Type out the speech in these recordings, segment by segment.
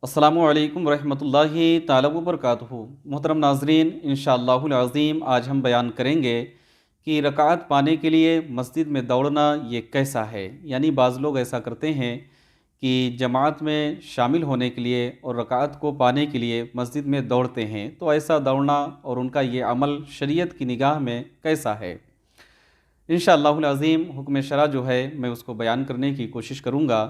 अस्सलामु अलैकुम वरहमतुल्लाहि ताला वबरकातुहू। मोहतरम नाज़रीन, इंशाअल्लाहुल अज़ीम आज हम बयान करेंगे कि रकात पाने के लिए मस्जिद में दौड़ना ये कैसा है। यानी बाज़ लोग ऐसा करते हैं कि जमात में शामिल होने के लिए और रकात को पाने के लिए मस्जिद में दौड़ते हैं, तो ऐसा दौड़ना और उनका ये अमल शरीयत की निगाह में कैसा है। इंशाअल्लाहुल अज़ीम हुक्म शरा जो है मैं उसको बयान करने की कोशिश करूँगा।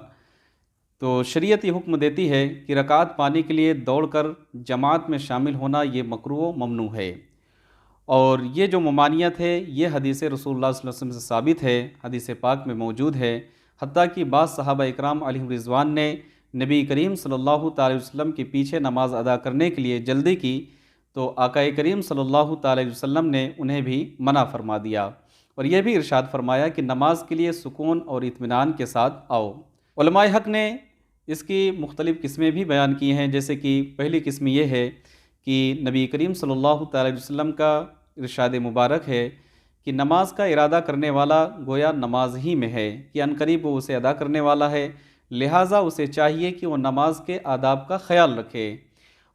तो शरीयत ये हुक्म देती है कि रकात पाने के लिए दौड़कर जमात में शामिल होना ये मकरूह ममनू है। और ये जो ममानियत है ये हदीस रसूलुल्लाह सल्लल्लाहु अलैहि वसल्लम से साबित है, हदीस पाक में मौजूद है। हत्ता कि बाज़ सहाबा इकराम अलैहिम रिज़वान ने नबी करीम सल्लल्लाहु अलैहि वसल्लम के पीछे नमाज अदा करने के लिए जल्दी की, तो आका करीम सल्लल्लाहु अलैहि वसल्लम ने उन्हें भी मना फरमा दिया और यह भी इरशाद फरमाया कि नमाज के लिए सुकून और इत्मीनान के साथ आओ। उलमाए हक़ ने इसकी मुख्तलिफ़ किस्में भी बयान की हैं, जैसे कि पहली किस्म ये है कि नबी करीम सल्लल्लाहु अलैहि वसल्लम का इरशाद मुबारक है कि नमाज का इरादा करने वाला गोया नमाज ही में है, कि अनकरीब वो उसे अदा करने वाला है, लिहाजा उसे चाहिए कि वो नमाज के आदाब का ख्याल रखे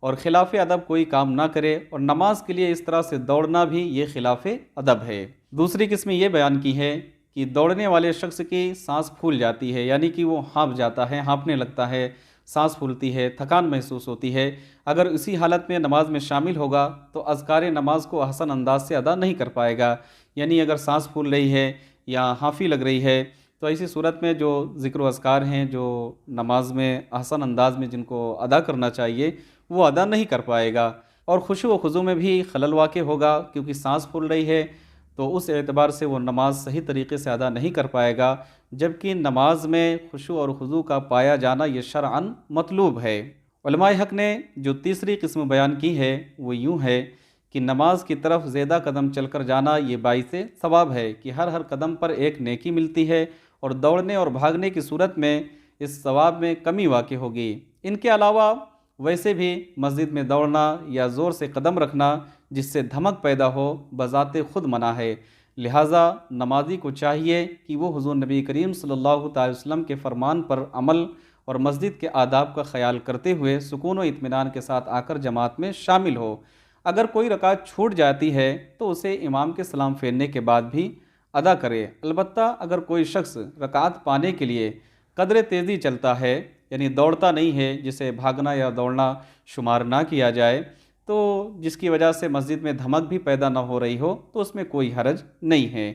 और खिलाफ़ अदब कोई काम ना करे, और नमाज के लिए इस तरह से दौड़ना भी ये खिलाफ़ अदब है। दूसरी किस्म ये बयान की है कि दौड़ने वाले शख्स की सांस फूल जाती है, यानी कि वो हाँफ जाता है, हाँफने लगता है, सांस फूलती है, थकान महसूस होती है। अगर इसी हालत में नमाज में शामिल होगा तो अज़कार नमाज को अहसन अंदाज से अदा नहीं कर पाएगा। यानी अगर सांस फूल रही है या हाँफी लग रही है तो ऐसी सूरत में जो ज़िक्र व अज़कार हैं जो नमाज में अहसन अंदाज में जिनको अदा करना चाहिए वो अदा नहीं कर पाएगा, और खुशू व खुज़ू में भी खलल वाक़ होगा, क्योंकि सांस फूल रही है तो उस एतबार से वो नमाज सही तरीक़े से अदा नहीं कर पाएगा। जबकि नमाज में खुशू और खुज़ू का पाया जाना ये शरअन मतलूब है। उलमाए हक़ ने जो तीसरी किस्म बयान की है वो यूँ है कि नमाज की तरफ ज़्यादा कदम चलकर जाना ये बाइसे सवाब है, कि हर कदम पर एक नेकी मिलती है और दौड़ने और भागने की सूरत में इस सवाब में कमी वाक़ होगी। इनके अलावा वैसे भी मस्जिद में दौड़ना या ज़ोर से कदम रखना जिससे धमक पैदा हो बज़ाते ख़ुद मना है। लिहाजा नमाजी को चाहिए कि वो हुज़ूर नबी करीम सल्लल्लाहु अलैहि वसल्लम के फ़रमान पर अमल और मस्जिद के आदाब का ख़याल करते हुए सुकून व इत्मीनान के साथ आकर जमात में शामिल हो। अगर कोई रकात छूट जाती है तो उसे इमाम के सलाम फेरने के बाद भी अदा करे। अलबत्ता अगर कोई शख्स रकात पाने के लिए कदर तेज़ी चलता है, यानी दौड़ता नहीं है, जिसे भागना या दौड़ना शुमार ना किया जाए, तो जिसकी वजह से मस्जिद में धमक भी पैदा ना हो रही हो, तो उसमें कोई हरज नहीं है।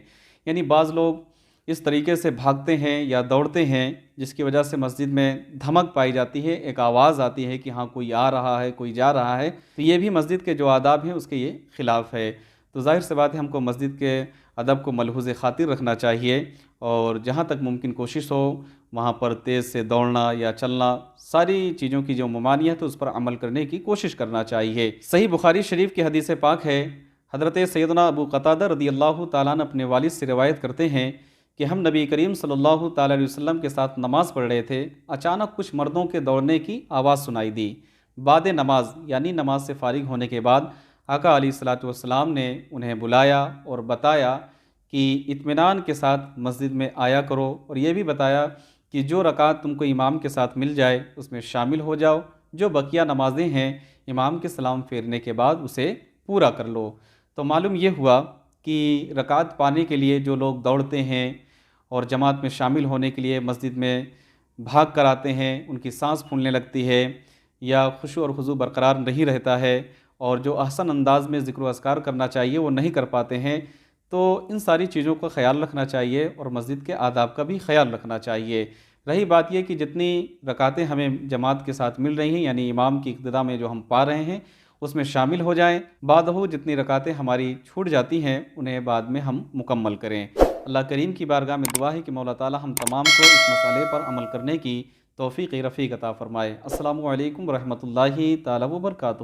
यानी बाज़ लोग इस तरीके से भागते हैं या दौड़ते हैं जिसकी वजह से मस्जिद में धमक पाई जाती है, एक आवाज़ आती है कि हाँ कोई आ रहा है, कोई जा रहा है, तो ये भी मस्जिद के जो आदाब हैं उसके ये ख़िलाफ़ है। तो ज़ाहिर सी बात है हमको मस्जिद के अदब को मलहूज़ ख़ातिर रखना चाहिए और जहाँ तक मुमकिन कोशिश हो वहाँ पर तेज़ से दौड़ना या चलना, सारी चीज़ों की जो ममानियत है उस पर अमल करने की कोशिश करना चाहिए। सही बुखारी शरीफ की हदीस पाक है, हज़रत सैयदना अबू क़तादा रज़ियल्लाहु ताला अन्हु अपने वालिद से रिवायत करते हैं कि हम नबी करीम सल्लल्लाहु ताला अलैहि वसल्लम के साथ नमाज़ पढ़ रहे थे। अचानक कुछ मर्दों के दौड़ने की आवाज़ सुनाई दी। बाद नमाज यानी नमाज से फ़ारिग होने के बाद आका अलैहिस्सलातु वस्सलाम ने उन्हें बुलाया और बताया कि इत्मीनान के साथ मस्जिद में आया करो, और ये भी बताया कि जो रकात तुमको इमाम के साथ मिल जाए उसमें शामिल हो जाओ, जो बकिया नमाज़ें हैं इमाम के सलाम फेरने के बाद उसे पूरा कर लो। तो मालूम ये हुआ कि रकात पाने के लिए जो लोग दौड़ते हैं और जमात में शामिल होने के लिए मस्जिद में भाग कर आते हैं, उनकी सांस फूलने लगती है या खुशू और खुज़ू बरकरार नहीं रहता है, और जो अहसन अंदाज में ज़िक्र व अज़कार करना चाहिए वो नहीं कर पाते हैं, तो इन सारी चीज़ों का ख़याल रखना चाहिए और मस्जिद के आदाब का भी ख़याल रखना चाहिए। रही बात यह कि जितनी रकातें हमें जमात के साथ मिल रही हैं, यानी इमाम की इक़्तिदा में जो हम पा रहे हैं उसमें शामिल हो जाएं। बादहू जितनी रकातें हमारी छूट जाती हैं उन्हें बाद में हम मुकम्मल करें। अल्लाह करीम की बारगाह में दुआ है कि मौला ताला हम तमाम को इस मसाले पर अमल करने की तौफ़ीक़ रफ़ीक़ अता फ़रमाए। अस्सलामु अलैकुम व रहमतुल्लाहि ताला व बरकातुहू।